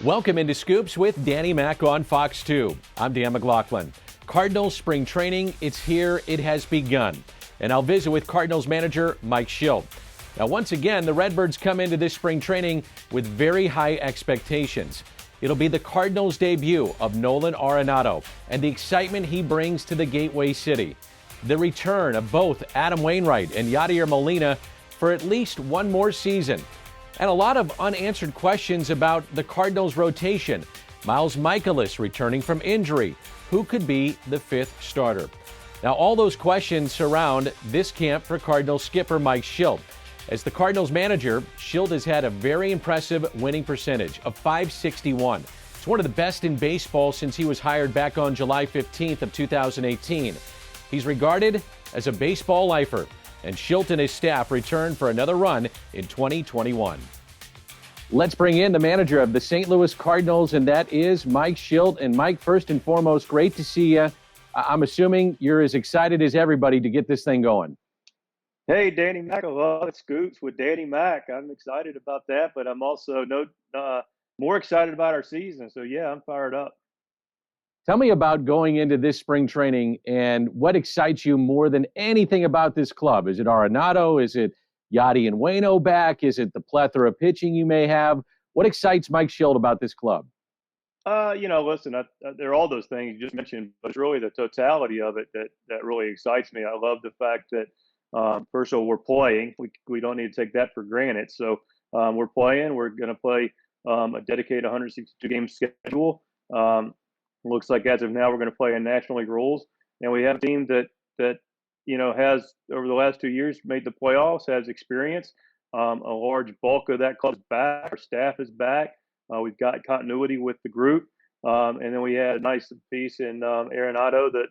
Welcome into Scoops with Danny Mac on Fox 2. I'm Dan McLaughlin. Cardinals spring training, it's here, it has begun. And I'll visit with Cardinals manager Mike Shildt. Now, once again, the Redbirds come into this spring training with very high expectations. It'll be the Cardinals' debut of Nolan Arenado and the excitement he brings to the Gateway City. The return of both Adam Wainwright and Molina for at least one more season. And a lot of unanswered questions about the Cardinals' rotation. Miles Michaelis returning from injury. Who could be the fifth starter? Now, all those questions surround this camp for Cardinals skipper Mike Shildt. As the Cardinals manager, Shildt has had a very impressive winning percentage of .561. It's one of the best in baseball since he was hired back on July 15th of 2018. He's regarded as a baseball lifer, and Shildt and his staff return for another run in 2021. Let's bring in the manager of the St. Louis Cardinals, and that is Mike Shildt. And Mike, first and foremost, great to see you. I'm assuming you're as excited as everybody to get this thing going. Hey, Danny Mac, I love Scoops with Danny Mac. I'm excited about that, but I'm also more excited about our season. So, yeah, I'm fired up. Tell me about going into this spring training and what excites you more than anything about this club. Is it Arenado? Is it Yadi and Waino back? Is it the plethora of pitching you may have? What excites Mike Shildt about this club? Listen, there are all those things you just mentioned, but it's really the totality of it that really excites me. I love the fact that, first of all, we're playing. We don't need to take that for granted. So we're playing. We're going to play a dedicated 162-game schedule. Looks like as of now we're going to play in National League rules, and we have a team that has over the last 2 years made the playoffs, has experience. A large bulk of that club's back. Our staff is back. We've got continuity with the group, and then we had a nice piece in Arenado that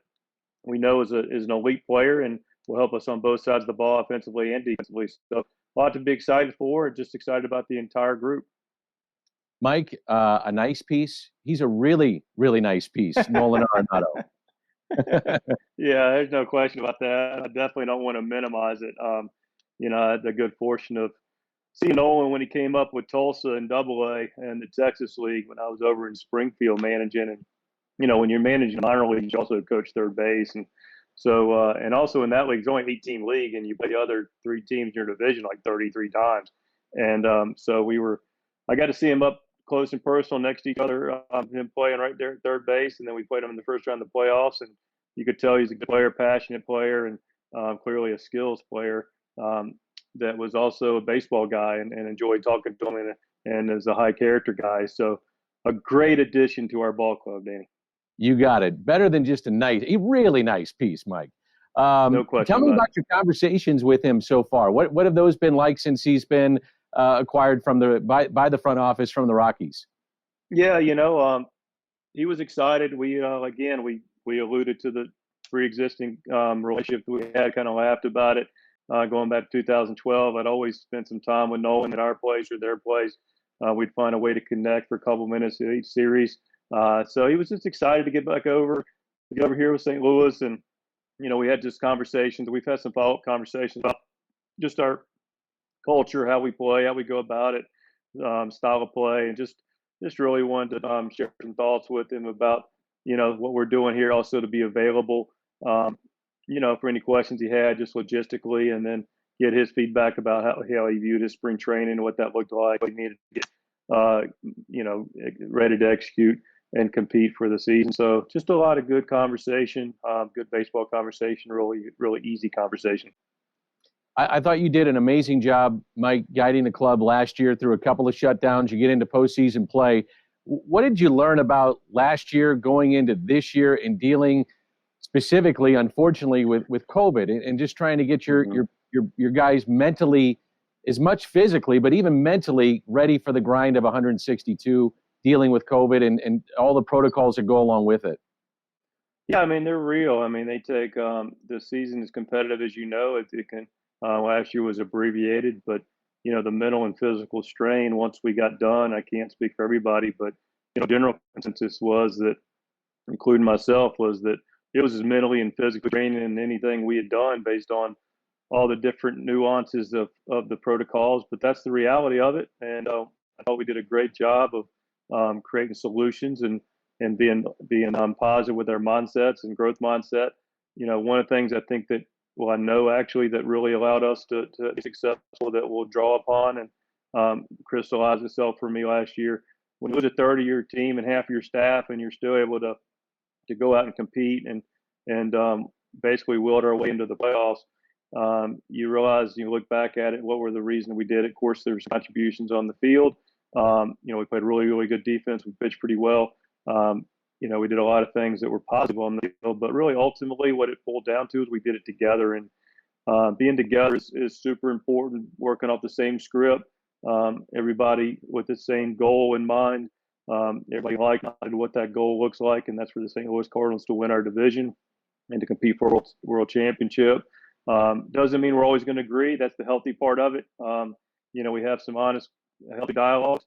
we know is an elite player and will help us on both sides of the ball, offensively and defensively. So a lot to be excited for. Just excited about the entire group. Mike, a nice piece. He's a really, really nice piece, Nolan Arenado. Yeah, there's no question about that. I definitely don't want to minimize it. I had the good fortune of seeing Nolan when he came up with Tulsa in AA and the Texas League when I was over in Springfield managing. And, when you're managing minor leagues, you also coach third base. And so, and also in that league, it's only an 18 league, and you play the other three teams in your division like 33 times. And so I got to see him up close and personal next to each other, him playing right there at third base. And then we played him in the first round of the playoffs. And you could tell he's a good player, passionate player, and clearly a skills player that was also a baseball guy and enjoyed talking to him and is a high character guy. So a great addition to our ball club, Danny. You got it. Better than just a really nice piece, Mike. No question. Tell me about your conversations with him so far. What have those been like since he's been acquired by the front office from the Rockies? Yeah, he was excited. We alluded to the pre-existing relationship we had, kind of laughed about it. Going back to 2012, I'd always spent some time with Nolan at our place or their place. We'd find a way to connect for a couple minutes in each series. So he was just excited to get over here with St. Louis. And, we had just conversations. We've had some follow-up conversations about just our culture, how we play, how we go about it, style of play, and just really wanted to share some thoughts with him about, what we're doing here, also to be available, for any questions he had, just logistically, and then get his feedback about how he viewed his spring training and what that looked like. We needed to get, ready to execute and compete for the season. So just a lot of good conversation, good baseball conversation, really, really easy conversation. I thought you did an amazing job, Mike, guiding the club last year through a couple of shutdowns. You get into postseason play. What did you learn about last year going into this year and dealing specifically, unfortunately, with COVID and just trying to get your guys mentally, as much physically, but even mentally ready for the grind of 162, dealing with COVID and all the protocols that go along with it? Yeah, I mean, they're real. I mean, they take the season is competitive, as you know. It can last year was abbreviated, but the mental and physical strain once we got done. I can't speak for everybody, but general consensus was that, including myself, was that it was as mentally and physically draining than anything we had done based on all the different nuances of the protocols. But that's the reality of it, and I thought we did a great job of creating solutions and being positive with their mindsets and growth mindset. One of the things I think that, well, I know actually that really allowed us to be successful, that we'll draw upon and crystallize itself for me last year. When you lose a third of your team and half of your staff, and you're still able to go out and compete and basically willed our way into the playoffs, you realize, you look back at it, what were the reasons we did it? Of course, there's contributions on the field. We played really, really good defense. We pitched pretty well. We did a lot of things that were positive on the field, but really ultimately what it boiled down to is we did it together. And being together is super important, working off the same script, everybody with the same goal in mind. Everybody like-minded what that goal looks like, and that's for the St. Louis Cardinals to win our division and to compete for a world championship. Doesn't mean we're always going to agree. That's the healthy part of it. We have some honest, healthy dialogues,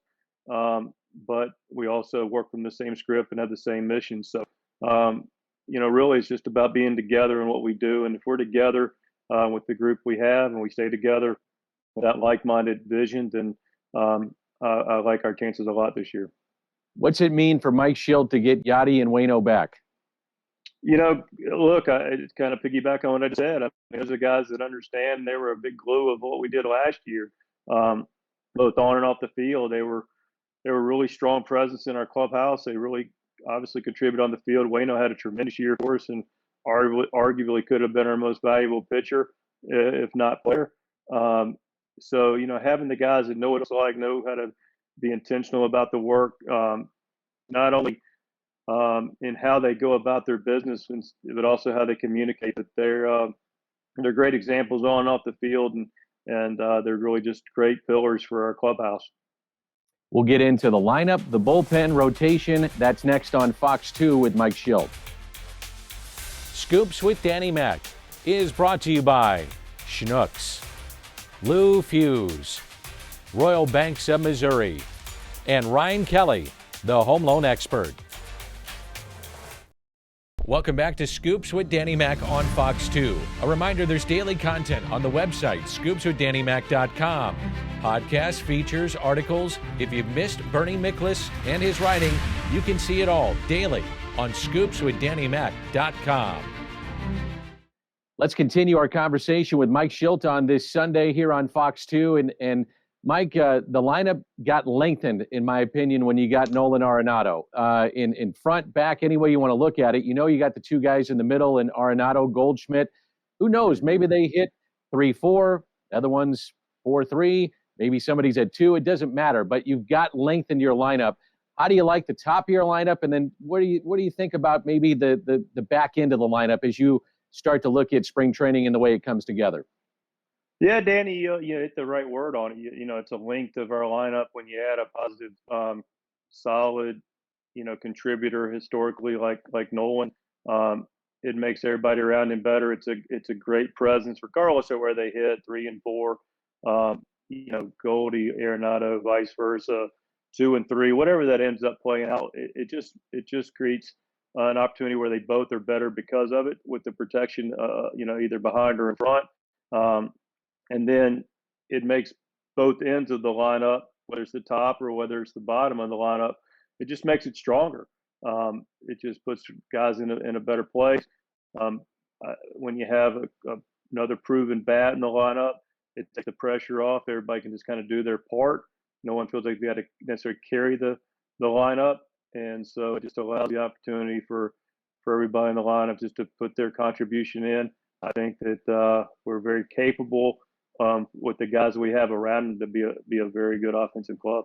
but we also work from the same script and have the same mission. So, really it's just about being together in what we do. And if we're together with the group we have and we stay together with that like-minded vision, then I like our chances a lot this year. What's it mean for Mike Shildt to get Yadi and Waino back? Look, I just kind of piggyback on what I said. I mean, those are guys that understand. They were a big glue of what we did last year, both on and off the field. They were really strong presence in our clubhouse. They really obviously contributed on the field. Waino had a tremendous year for us and arguably could have been our most valuable pitcher, if not player. So, having the guys that know what it's like, know how to be intentional about the work, not only in how they go about their business, but also how they communicate. That they're great examples on and off the field, and they're really just great pillars for our clubhouse. We'll get into the lineup, the bullpen rotation. That's next on Fox 2 with Mike Shildt. Scoops with Danny Mac is brought to you by Schnucks, Lou Fuse, Royal Banks of Missouri, and Ryan Kelly, the home loan expert. Welcome back to Scoops with Danny Mac on Fox 2. A reminder, there's daily content on the website, scoopswithdannymac.com. Podcasts, features, articles. If you've missed Bernie Miklasz and his writing, you can see it all daily on scoopswithdannymac.com. Let's continue our conversation with Mike Shildt on this Sunday here on Fox 2. And Mike, the lineup got lengthened, in my opinion, when you got Nolan Arenado. In front, back, any way you want to look at it. You got the two guys in the middle, and Arenado, Goldschmidt. Who knows? Maybe they hit 3-4, the other one's 4-3. Maybe somebody's at 2. It doesn't matter, but you've got length in your lineup. How do you like the top of your lineup? And then what do you think about maybe the back end of the lineup as you start to look at spring training and the way it comes together? Yeah, Danny, you hit the right word on it. It's a length of our lineup when you add a positive, solid, contributor historically like Nolan. It makes everybody around him better. It's a great presence, regardless of where they hit 3 and 4. Goldie, Arenado, vice versa, 2 and 3, whatever that ends up playing out. It just creates an opportunity where they both are better because of it, with the protection, either behind or in front. And then it makes both ends of the lineup, whether it's the top or whether it's the bottom of the lineup, it just makes it stronger. It just puts guys in a better place. When you have another proven bat in the lineup, it takes the pressure off. Everybody can just kind of do their part. No one feels like they got to necessarily carry the lineup. And so it just allows the opportunity for everybody in the lineup just to put their contribution in. I think that we're very capable with the guys we have around them to be a very good offensive club.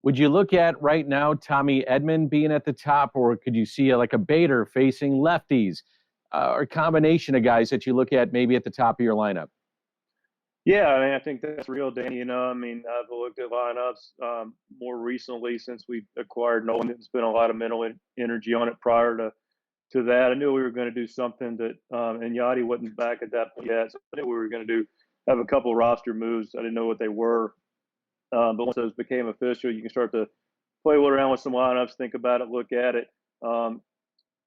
Would you look at right now Tommy Edman being at the top, or could you see like a Bader facing lefties, or a combination of guys that you look at maybe at the top of your lineup? Yeah, I mean, I think that's real, Danny. I've looked at lineups more recently since we acquired Nolan and spent a lot of mental energy on it prior to that. I knew we were going to do something that, and Yadi wasn't back at that point yet, so I knew we were going to have a couple roster moves. I didn't know what they were. But once those became official, you can start to play around with some lineups, think about it, look at it. The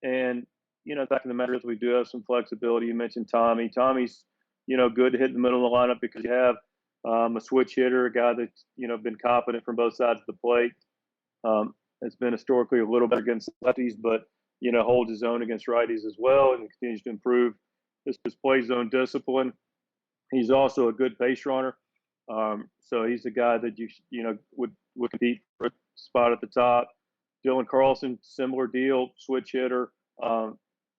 fact of the matter is we do have some flexibility. You mentioned Tommy. Tommy's, good to hit in the middle of the lineup because you have a switch hitter, a guy that's, been competent from both sides of the plate. has been historically a little better against lefties, but holds his own against righties as well, and continues to improve his play zone discipline. He's also a good base runner, so he's a guy that would compete for a spot at the top. Dylan Carlson, similar deal, switch hitter,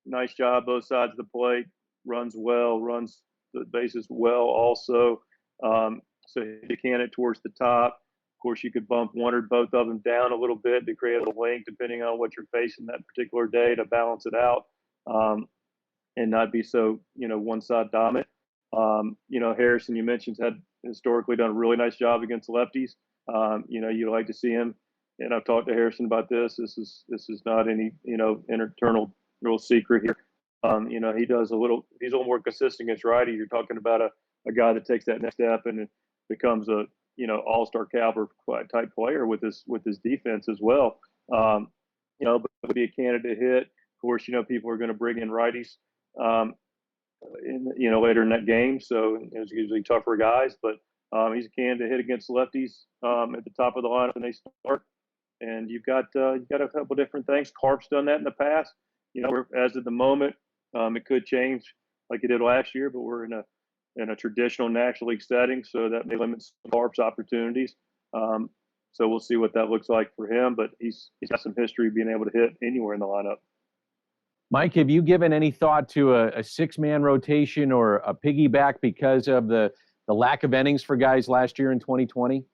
nice job both sides of the plate, runs well, runs the bases well also. So you can it towards the top. Of course, you could bump one or both of them down a little bit to create a link, depending on what you're facing that particular day, to balance it out, and not be so one side dominant. Harrison, you mentioned, had historically done a really nice job against lefties. You'd like to see him, and I've talked to Harrison about this. This is not any internal real secret here. He does he's a little more consistent against righty. You're talking about a guy that takes that next step and becomes a all-star caliber type player with his defense as well. But would be a candidate hit. Of course, people are going to bring in righties, later in that game. So it's usually tougher guys, but he's a candidate hit against lefties at the top of the lineup when they start. And you've got a couple different things. Carp's done that in the past. As of the moment, it could change like it did last year, but we're in a traditional National League setting, so that may limit Carp's opportunities. So we'll see what that looks like for him, but he's got some history being able to hit anywhere in the lineup. Mike, have you given any thought to a six-man rotation or a piggyback because of the lack of innings for guys last year in 2020?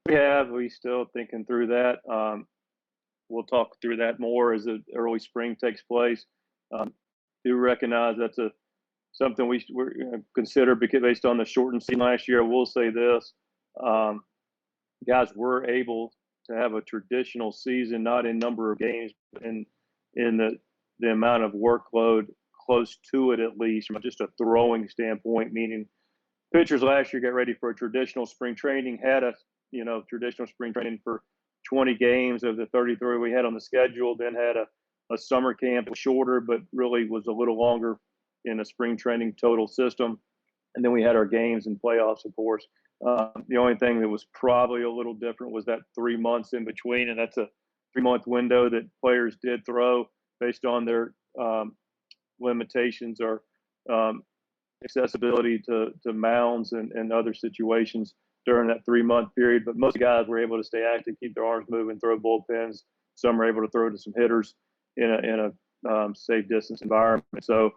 We're still thinking through that. We'll talk through that more as the early spring takes place. Do recognize that's something we're consider based on the shortened season last year. I will say this: guys were able to have a traditional season, not in number of games, but in the amount of workload, close to it at least, from just a throwing standpoint. Meaning, pitchers last year got ready for a traditional spring training, had a traditional spring training for 20 games of the 33 we had on the schedule, then had a summer camp, shorter, but really was a little longer in a spring training total system. And then we had our games and playoffs, of course. The only thing that was probably a little different was that 3 months in between, and that's a 3-month window that players did throw based on their limitations or accessibility to mounds and other situations during that 3-month period. But most guys were able to stay active, keep their arms moving, throw bullpens. Some were able to throw to some hitters in a safe distance environment. So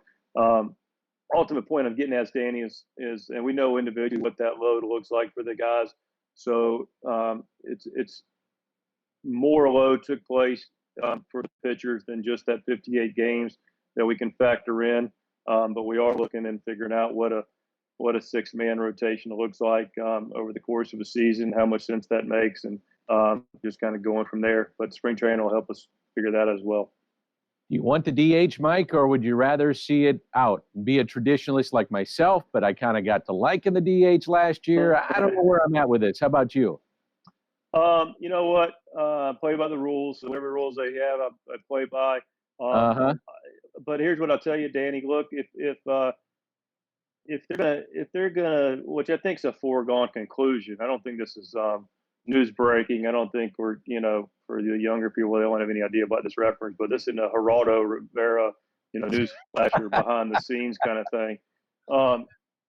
ultimate point I'm getting at, Danny, is and we know individually what that load looks like for the guys. So it's more load took place for the pitchers than just that 58 games that we can factor in. But we are looking and figuring out what a six-man rotation looks like over the course of a season, how much sense that makes, and just kind of going from there. But spring training will help us figure that out as well. You want the DH, Mike, or would you rather see it out and be a traditionalist like myself, but I kind of got to liking the DH last year? I don't know where I'm at with this. How about you? You know what? Play by the rules. Whatever rules they have, I play by. But here's what I'll tell you, Danny. Look, if they're gonna, which I think is a foregone conclusion. I don't think this is news breaking. I don't think we're, for the younger people, they don't have any idea about this reference. But this isn't a Geraldo Rivera, news flasher behind the scenes kind of thing.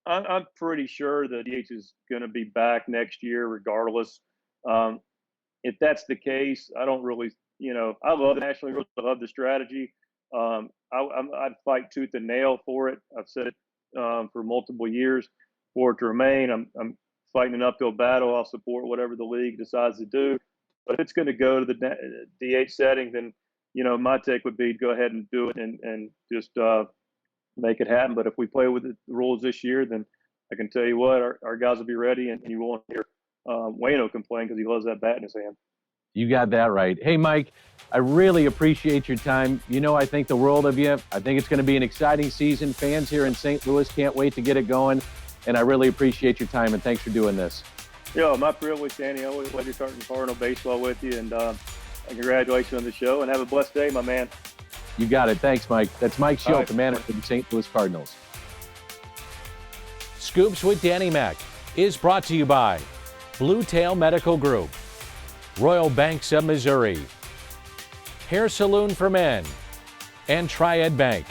I'm pretty sure the DH is going to be back next year, regardless. If that's the case, I don't really, I love the National League. I love the strategy. I'd fight tooth and nail for it. I've said it for multiple years for it to remain. I'm fighting an uphill battle. I'll support whatever the league decides to do. But if it's going to go to the DH setting, then my take would be go ahead and do it and just make it happen. But if we play with the rules this year, then I can tell you what, our guys will be ready, and you won't hear Waino complain because he loves that bat in his hand. You got that right. Hey, Mike, I really appreciate your time. I think the world of you. I think it's going to be an exciting season. Fans here in St. Louis can't wait to get it going. And I really appreciate your time, and thanks for doing this. My privilege, Danny. I always love talking Cardinal baseball with you, and congratulations on the show, and have a blessed day, my man. You got it. Thanks, Mike. That's Mike Shildt, the manager of the St. Louis Cardinals. Scoops with Danny Mac is brought to you by Blue Tail Medical Group, Royal Banks of Missouri, Hair Saloon for Men, and Triad Bank.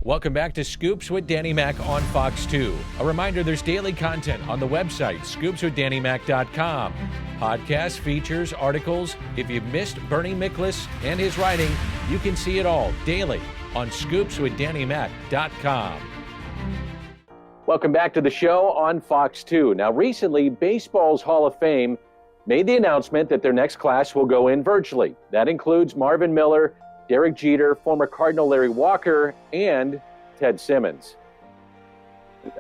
Welcome back to Scoops with Danny Mac on Fox 2. A reminder, there's daily content on the website, scoopswithdannymac.com. Podcasts, features, articles. If you've missed Bernie Miklasz and his writing, you can see it all daily on scoopswithdannymac.com. Welcome back to the show on Fox 2. Now, recently, baseball's Hall of Fame made the announcement that their next class will go in virtually. That includes Marvin Miller, Derek Jeter, former Cardinal Larry Walker, and Ted Simmons.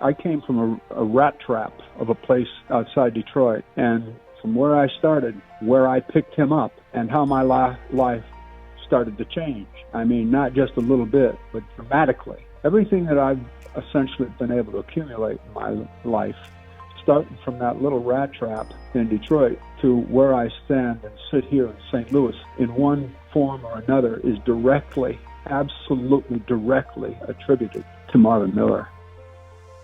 I came from a rat trap of a place outside Detroit, and from where I started, where I picked him up, and how my life started to change. I mean, not just a little bit, but dramatically. Everything that I've essentially been able to accumulate in my life, starting from that little rat trap in Detroit to where I stand and sit here in St. Louis, in one form or another, is directly, absolutely directly attributed to Marvin Miller.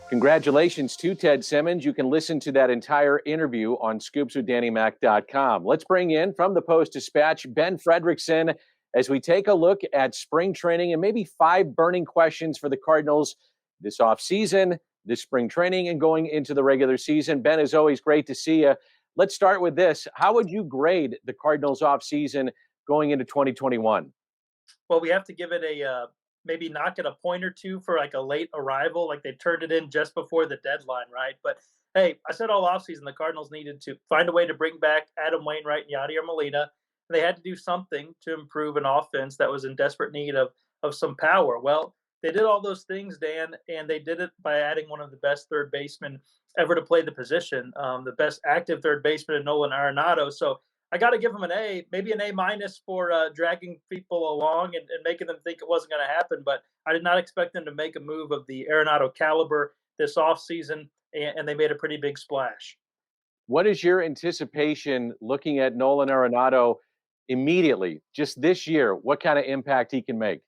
Congratulations to Ted Simmons. You can listen to that entire interview on scoopswithdannymac.com. Let's bring in from the Post-Dispatch, Ben Frederickson, as we take a look at spring training and maybe 5 burning questions for the Cardinals this offseason, this spring training, and going into the regular season. Ben, as always, great to see you. Let's start with this. How would you grade the Cardinals offseason going into 2021? Well, we have to give it a maybe knock it a point or two for like a late arrival, like they turned it in just before the deadline, right? But hey, I said all offseason the Cardinals needed to find a way to bring back Adam Wainwright and Yadier Molina. They had to do something to improve an offense that was in desperate need of some power. Well, they did all those things, Dan, and they did it by adding one of the best third basemen ever to play the position, the best active third baseman in Nolan Arenado. So I got to give them an A, maybe an A- for dragging people along and making them think it wasn't going to happen. But I did not expect them to make a move of the Arenado caliber this offseason, and they made a pretty big splash. What is your anticipation looking at Nolan Arenado immediately, just this year, what kind of impact he can make?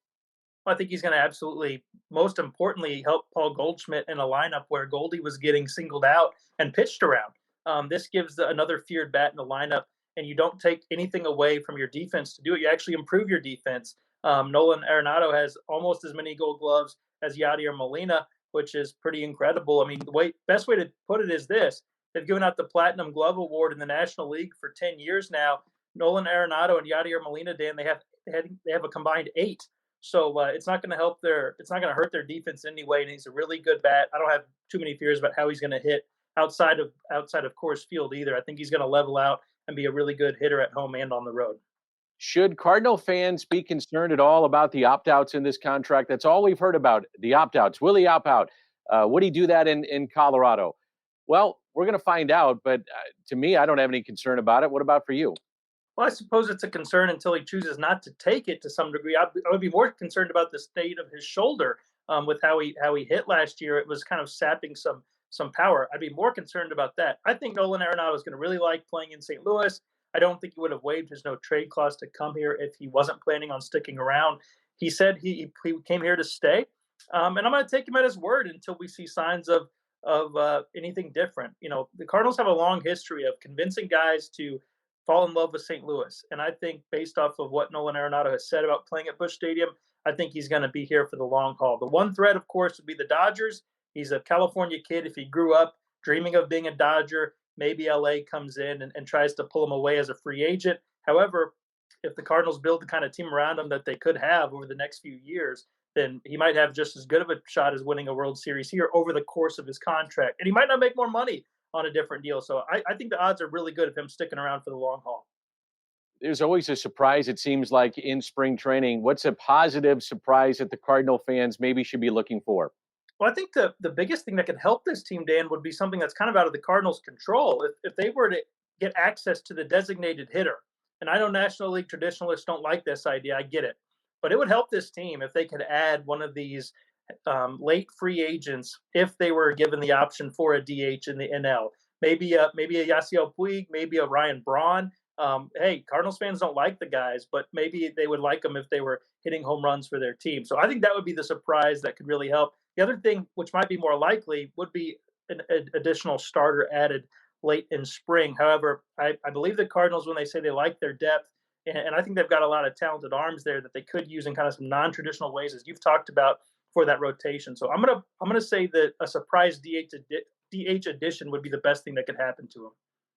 Well, I think he's going to absolutely, most importantly, help Paul Goldschmidt in a lineup where Goldie was getting singled out and pitched around. This gives another feared bat in the lineup, and you don't take anything away from your defense to do it. You actually improve your defense. Nolan Arenado has almost as many Gold Gloves as Yadier Molina, which is pretty incredible. I mean, the best way to put it is this. They've given out the Platinum Glove Award in the National League for 10 years now. Nolan Arenado and Yadier Molina, Dan, they have a combined 8. So it's not going to hurt their defense anyway. And he's a really good bat. I don't have too many fears about how he's going to hit outside of Coors Field either. I think he's going to level out and be a really good hitter at home and on the road. Should Cardinal fans be concerned at all about the opt-outs in this contract? That's all we've heard about, the opt-outs. Will he opt out? Would he do that in Colorado? Well, we're going to find out. But to me, I don't have any concern about it. What about for you? Well, I suppose it's a concern until he chooses not to take it to some degree. I would be more concerned about the state of his shoulder with how he hit last year. It was kind of sapping some power. I'd be more concerned about that. I think Nolan Arenado is going to really like playing in St. Louis. I don't think he would have waived his no-trade clause to come here if he wasn't planning on sticking around. He said he came here to stay, and I'm going to take him at his word until we see signs of anything different. You know, the Cardinals have a long history of convincing guys to fall in love with St. Louis. And I think based off of what Nolan Arenado has said about playing at Busch Stadium, I think he's going to be here for the long haul. The one threat, of course, would be the Dodgers. He's a California kid. If he grew up dreaming of being a Dodger, maybe LA comes in and tries to pull him away as a free agent. However, if the Cardinals build the kind of team around him that they could have over the next few years, then he might have just as good of a shot as winning a World Series here over the course of his contract. And he might not make more money on a different deal. So I think the odds are really good of him sticking around for the long haul. There's always a surprise, it seems like, in spring training. What's a positive surprise that the Cardinal fans maybe should be looking for? Well, I think the biggest thing that could help this team, Dan, would be something that's kind of out of the Cardinals' control. If they were to get access to the designated hitter, and I know National League traditionalists don't like this idea, I get it, but it would help this team if they could add one of these late free agents if they were given the option for a DH in the NL. Maybe a Yasiel Puig, maybe a Ryan Braun. hey, Cardinals fans don't like the guys, but maybe they would like them if they were hitting home runs for their team. So I think that would be the surprise that could really help. The other thing, which might be more likely, would be an additional starter added late in spring. However, I believe the Cardinals, when they say they like their depth, and I think they've got a lot of talented arms there that they could use in kind of some non-traditional ways, as you've talked about, for that rotation. So I'm gonna say that a surprise DH addition would be the best thing that could happen to him.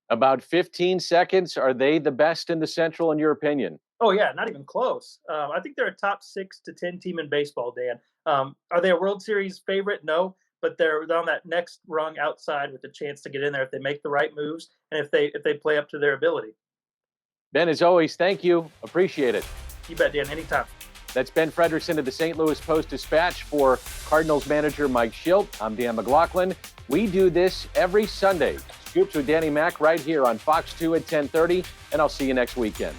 About 15 seconds. Are they the best in the Central, in your opinion? Oh yeah, not even close. I think they're a top 6 to 10 team in baseball, Dan. Are they a World Series favorite? No, but they're on that next rung outside with the chance to get in there if they make the right moves and if they play up to their ability. Ben, as always, thank you. Appreciate it. You bet, Dan. Anytime. That's Ben Frederickson of the St. Louis Post-Dispatch for Cardinals manager Mike Shildt. I'm Dan McLaughlin. We do this every Sunday. Scoops with Danny Mac right here on Fox 2 at 10:30, and I'll see you next weekend.